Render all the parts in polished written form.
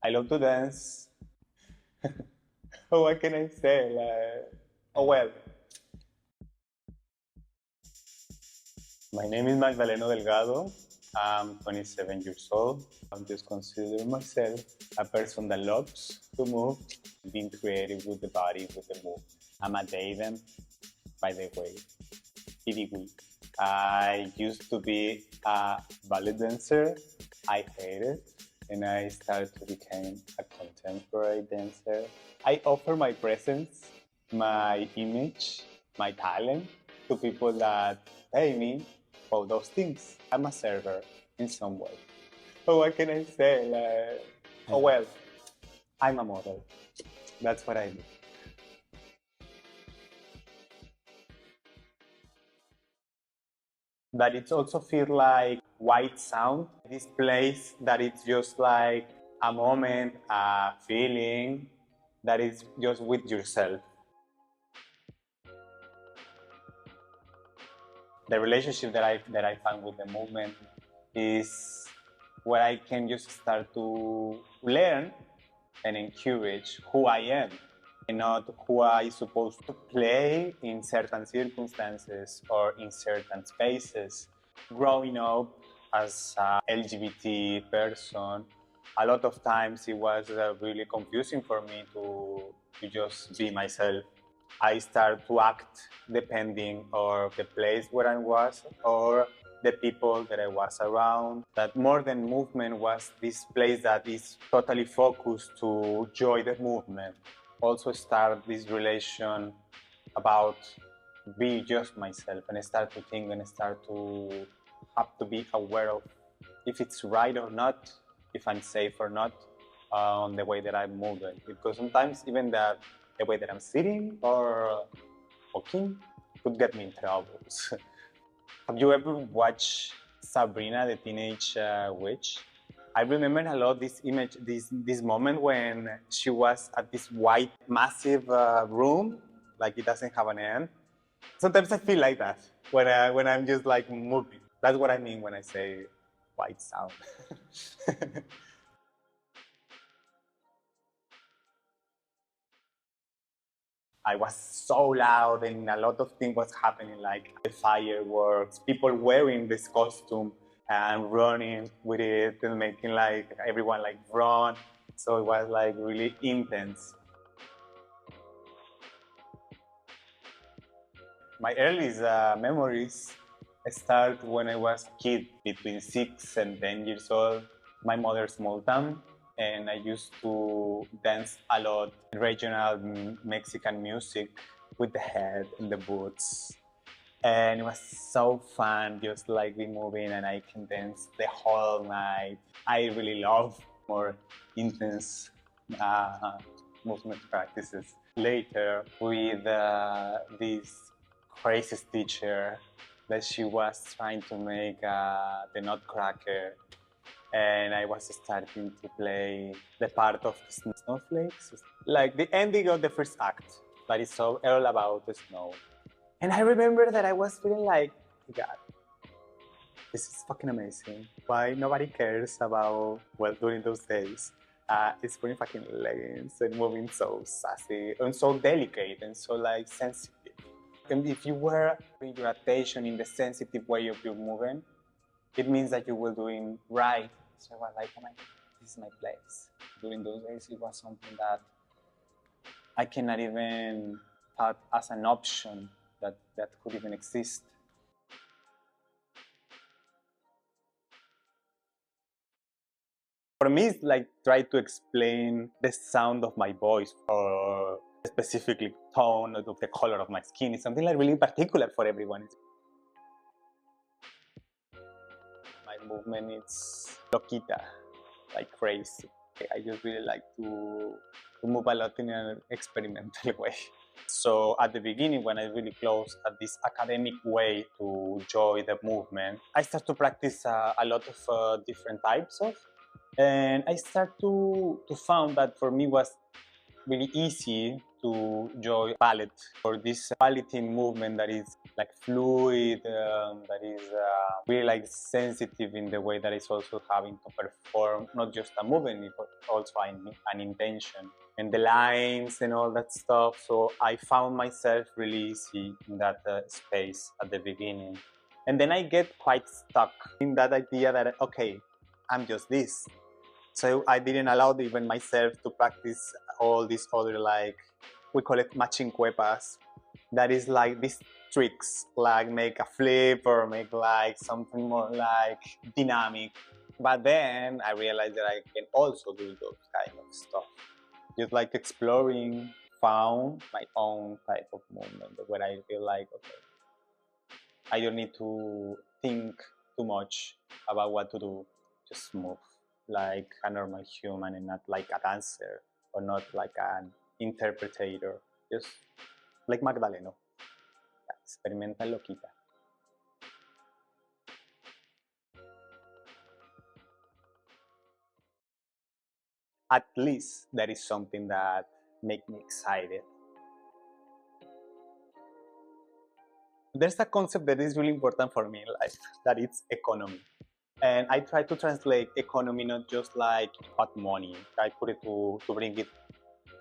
I love to dance. Oh, what can I say? Oh well. My name is Magdaleno Delgado. I'm 27 years old. I just consider myself a person that loves to move, being creative with the body, with the move. I'm a Daven, by the way. PDW. I used to be a ballet dancer. I hate it, and I started to become a contemporary dancer. I offer my presence, my image, my talent to people that pay me for those things. I'm a server in some way. So what can I say? Oh well, I'm a model. That's what I do. That it also feels like white sound. This place that it's just like a moment, a feeling that is just with yourself. The relationship that I found with the movement is where I can just start to learn and encourage who I am and not who I supposed to play in certain circumstances or in certain spaces. Growing up as a LGBT person, a lot of times it was really confusing for me to just be myself. I started to act depending on the place where I was or the people that I was around. That more than movement was this place that is totally focused to join the movement. Also start this relation about be just myself and start to think and start to have to be aware of if it's right or not, if I'm safe or not on the way that I'm moving. Because sometimes even the way that I'm sitting or walking could get me in troubles. Have you ever watched Sabrina the Teenage Witch? I remember a lot this image, this moment when she was at this white, massive room, like it doesn't have an end. Sometimes I feel like that when I'm just like moving. That's what I mean when I say white sound. I was so loud and a lot of things was happening, like the fireworks, people wearing this costume and running with it and making like everyone like run. So it was like really intense. My earliest memories start when I was a kid, between 6 and 10 years old. My mother's small town, and I used to dance a lot regional Mexican music with the head and the boots. And it was so fun, just like be moving, and I can dance the whole night. I really love more intense movement practices. Later, with this crazy teacher that she was trying to make the Nutcracker, and I was starting to play the part of the snowflakes, like the ending of the first act, but it's all about the snow. And I remember that I was feeling like, God, this is fucking amazing. Why nobody cares about, well, during those days, it's wearing fucking leggings and moving so sassy and so delicate and so like sensitive. And if you were putting your attention in the sensitive way of your moving, it means that you were doing right. So I was like, oh my God, this is my place. During those days, it was something that I cannot even thought as an option that could even exist. For me, it's like try to explain the sound of my voice or specifically tone of the color of my skin. It's something like really particular for everyone. My movement is loquita, like crazy. I just really like to move a lot in an experimental way. So at the beginning, when I really close at this academic way to join the movement, I start to practice a lot of different types of, and I start to found that for me was really easy to enjoy ballet or this balleting movement that is like fluid, that is really like sensitive in the way that it's also having to perform not just a movement but also an intention and the lines and all that stuff. So I found myself really easy in that space at the beginning. And then I get quite stuck in that idea that, okay, I'm just this. So I didn't allow even myself to practice all these other, like, we call it matching cuepas. That is like these tricks, like make a flip or make like something more like dynamic. But then I realized that I can also do those kind of stuff. Just like exploring, found my own type of movement where I feel like, okay, I don't need to think too much about what to do. Just move like a normal human and not like a dancer or not like an interpreter. Just like Magdaleno. Experimenta loquita. At least that is something that makes me excited. There's a concept that is really important for me in life, that it's economy. And I try to translate economy not just like about money. I put it to bring it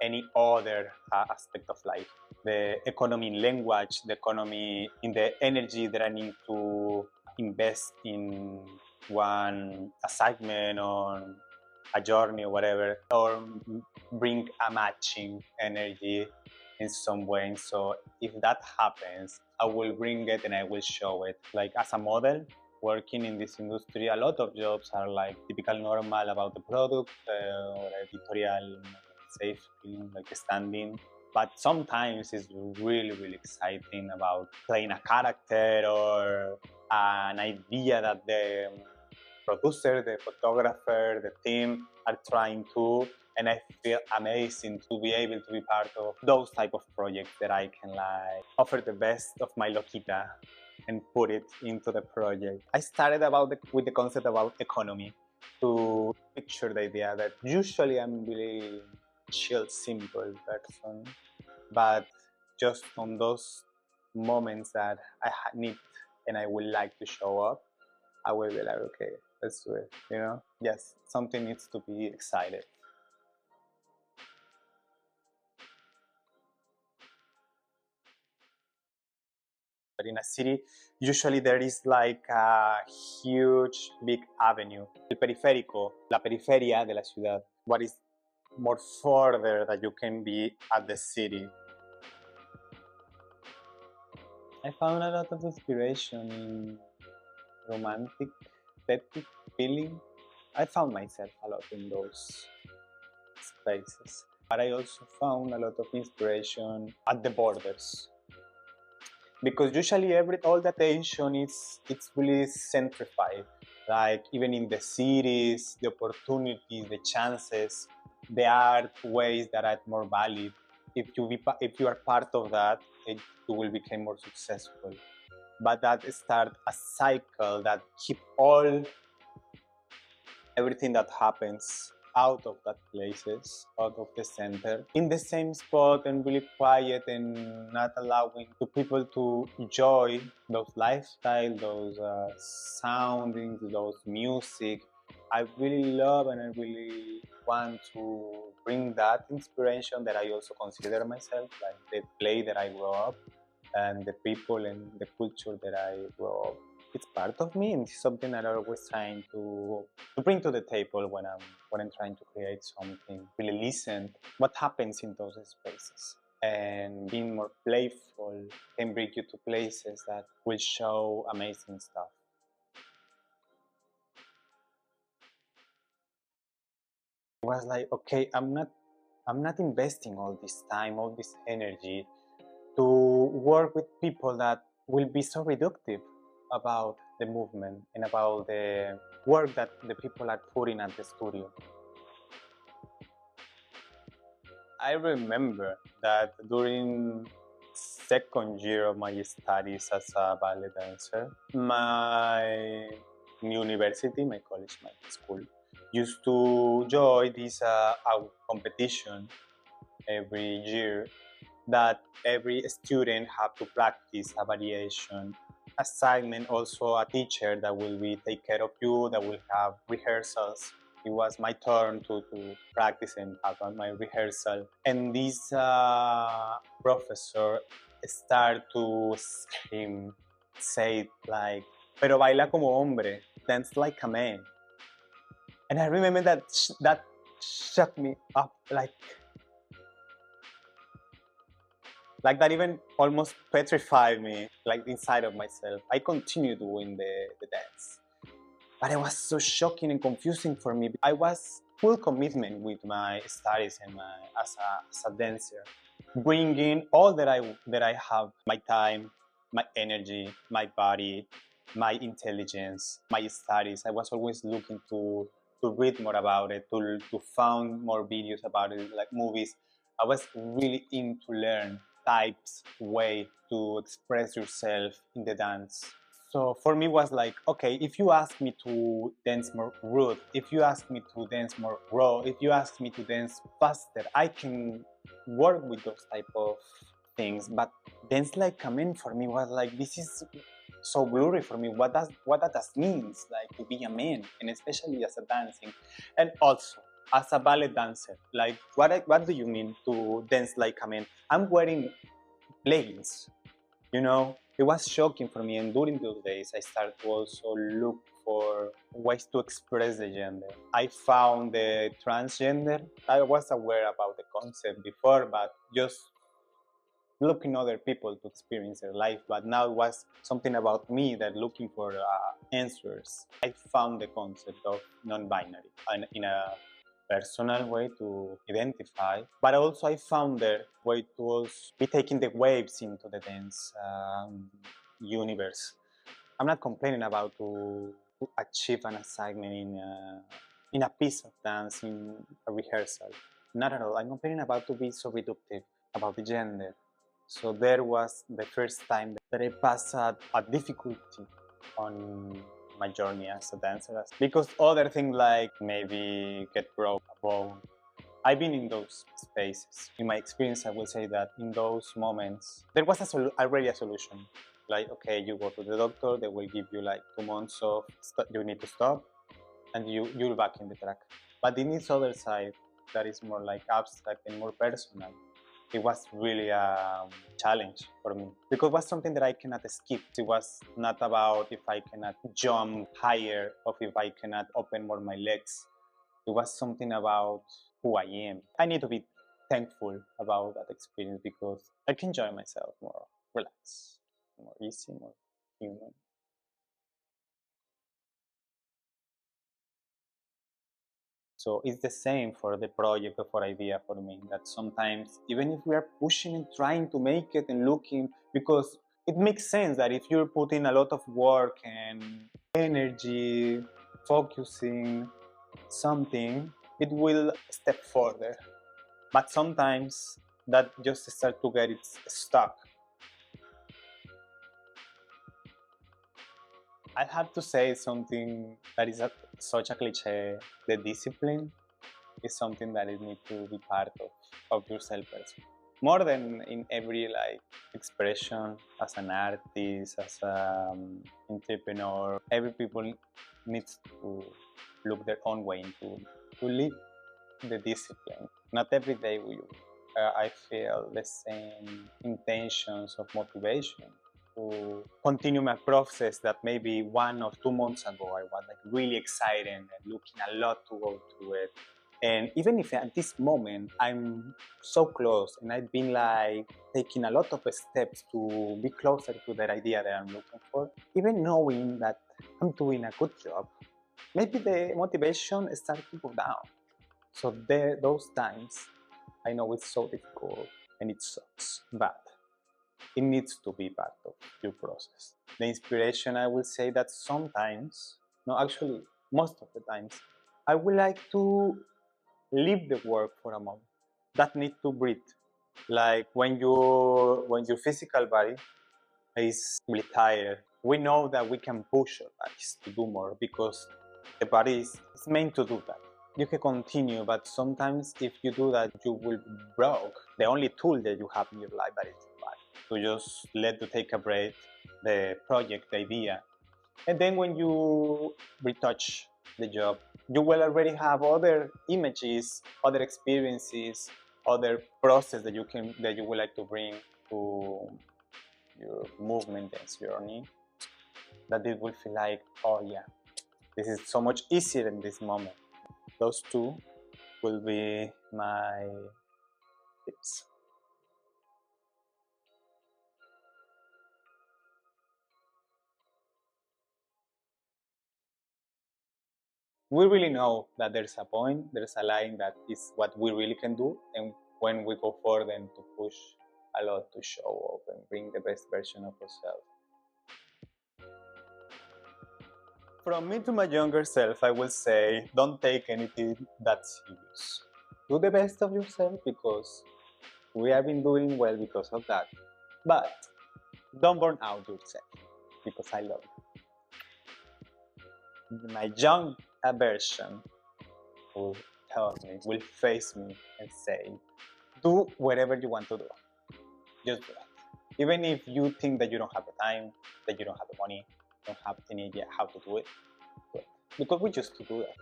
any other aspect of life. The economy in language, the economy in the energy that I need to invest in one assignment or a journey or whatever, or bring a matching energy in some way. So if that happens, I will bring it and I will show it. Like as a model, working in this industry, a lot of jobs are like typical normal about the product or editorial safe feeling, like standing. But sometimes it's really, really exciting about playing a character or an idea that the producer, the photographer, the team are trying to, and I feel amazing to be able to be part of those type of projects that I can like offer the best of my loquita and put it into the project. I started with the concept about economy to picture the idea that usually I'm really chill, simple person, but just on those moments that I need and I would like to show up, I will be like, okay, let's do it. You know, yes, something needs to be excited. But in a city, usually there is like a huge, big avenue. El periférico, la periferia de la ciudad. What is more further that you can be at the city. I found a lot of inspiration in romantic, aesthetic feeling. I found myself a lot in those spaces. But I also found a lot of inspiration at the borders. Because usually all the attention it's really centrified. Like even in the cities, the opportunities, the chances, there are ways that are more valid. If you are part of that, you will become more successful. But that start a cycle that keep everything that happens out of that places, out of the center, in the same spot and really quiet and not allowing to people to enjoy those lifestyle, those soundings, those music. I really love and I really want to bring that inspiration that I also consider myself, like the place that I grew up and the people and the culture that I grew up. It's part of me and it's something that I'm always trying to bring to the table when I'm trying to create something. Really listen what happens in those spaces. And being more playful can bring you to places that will show amazing stuff. It was like, okay, I'm not investing all this time, all this energy to work with people that will be so reductive about the movement and about the work that the people are putting at the studio. I remember that during second year of my studies as a ballet dancer, my university, my college, my school, used to join this competition every year that every student have to practice a variation assignment, also a teacher that will be take care of you, that will have rehearsals. It was my turn to practice and have my rehearsal, and this professor started to scream, say like, pero baila como hombre, dance like a man. And I remember that that shut me up, like that even almost petrified me, like inside of myself. I continued doing the dance, but it was so shocking and confusing for me. I was full commitment with my studies and as a dancer, bringing all that I have, my time, my energy, my body, my intelligence, my studies. I was always looking to read more about it, to find more videos about it, like movies. I was really into learn types, way to express yourself in the dance. So for me, it was like, okay, if you ask me to dance more rude, if you ask me to dance more raw, if you ask me to dance faster, I can work with those type of things. But dance like a man for me was like, this is so blurry for me. What that does means, like to be a man, and especially as a dancing, and also as a ballet dancer, like what do you mean to dance like a man? I'm wearing leggings, you know. It was shocking for me, and during those days I started to also look for ways to express the gender. I found the transgender. I was aware about the concept before, but just looking other people to experience their life. But now it was something about me that looking for answers. I found the concept of non-binary and in a personal way to identify, but also I found a way to also be taking the waves into the dance universe. I'm not complaining about to achieve an assignment in a piece of dance, in a rehearsal. Not at all. I'm complaining about to be so reductive about the gender. So there was the first time that I passed a difficulty on my journey as a dancer, because other things like maybe get broke a bone. I've been in those spaces. In my experience, I will say that in those moments, there was already a solution. Like, okay, you go to the doctor, they will give you like 2 months of you need to stop, and you're back in the track. But in this other side, that is more like abstract and more personal, it was really a challenge for me, because it was something that I cannot skip. It was not about if I cannot jump higher or if I cannot open more my legs. It was something about who I am. I need to be thankful about that experience because I can enjoy myself more relaxed, more easy, more human. So it's the same for the project or for idea for me, that sometimes even if we are pushing and trying to make it and looking, because it makes sense that if you're putting a lot of work and energy, focusing something, it will step further. But sometimes that just start to get it stuck. I have to say something that is such a cliche. The discipline is something that is need to be part of yourself person. More than in every like expression as an artist, as an entrepreneur, every people needs to look their own way to live the discipline. Not every day I feel the same intentions of motivation to continue my process that maybe 1 or 2 months ago I was like really excited and looking a lot to go through it. And even if at this moment I'm so close and I've been like taking a lot of steps to be closer to that idea that I'm looking for, even knowing that I'm doing a good job, maybe the motivation starts to go down. So those times, I know it's so difficult and it sucks, but it needs to be part of your process. The inspiration, I will say that sometimes, no, actually, most of the times, I would like to leave the work for a moment. That need to breathe. Like when your physical body is really tired, we know that we can push our bodies to do more because the body is meant to do that. you can continue, but sometimes if you do that, you will broke the only tool that you have in your life, that is your body. So just let you take a break, the project, the idea, and then when you retouch the job, you will already have other images, other experiences, other process that you would like to bring to your movement and journey. That it will feel like, oh yeah, this is so much easier in this moment. Those two will be my tips. We really know that there's a point, there's a line that is what we really can do, and when we go for them to push a lot to show up and bring the best version of ourselves. From me to my younger self, I will say, don't take anything that serious. Do the best of yourself because we have been doing well because of that. But don't burn out yourself because I love you. My young version will tell me, will face me and say, do whatever you want to do. Just do it. Even if you think that you don't have the time, that you don't have the money, don't have any idea how to do it, do it. Because we used to do that.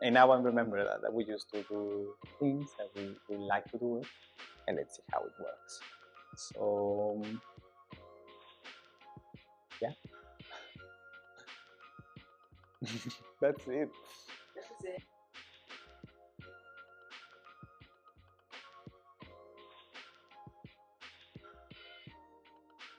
And now I remember that we used to do things that we like to do, and let's see how it works. So, yeah. That's it.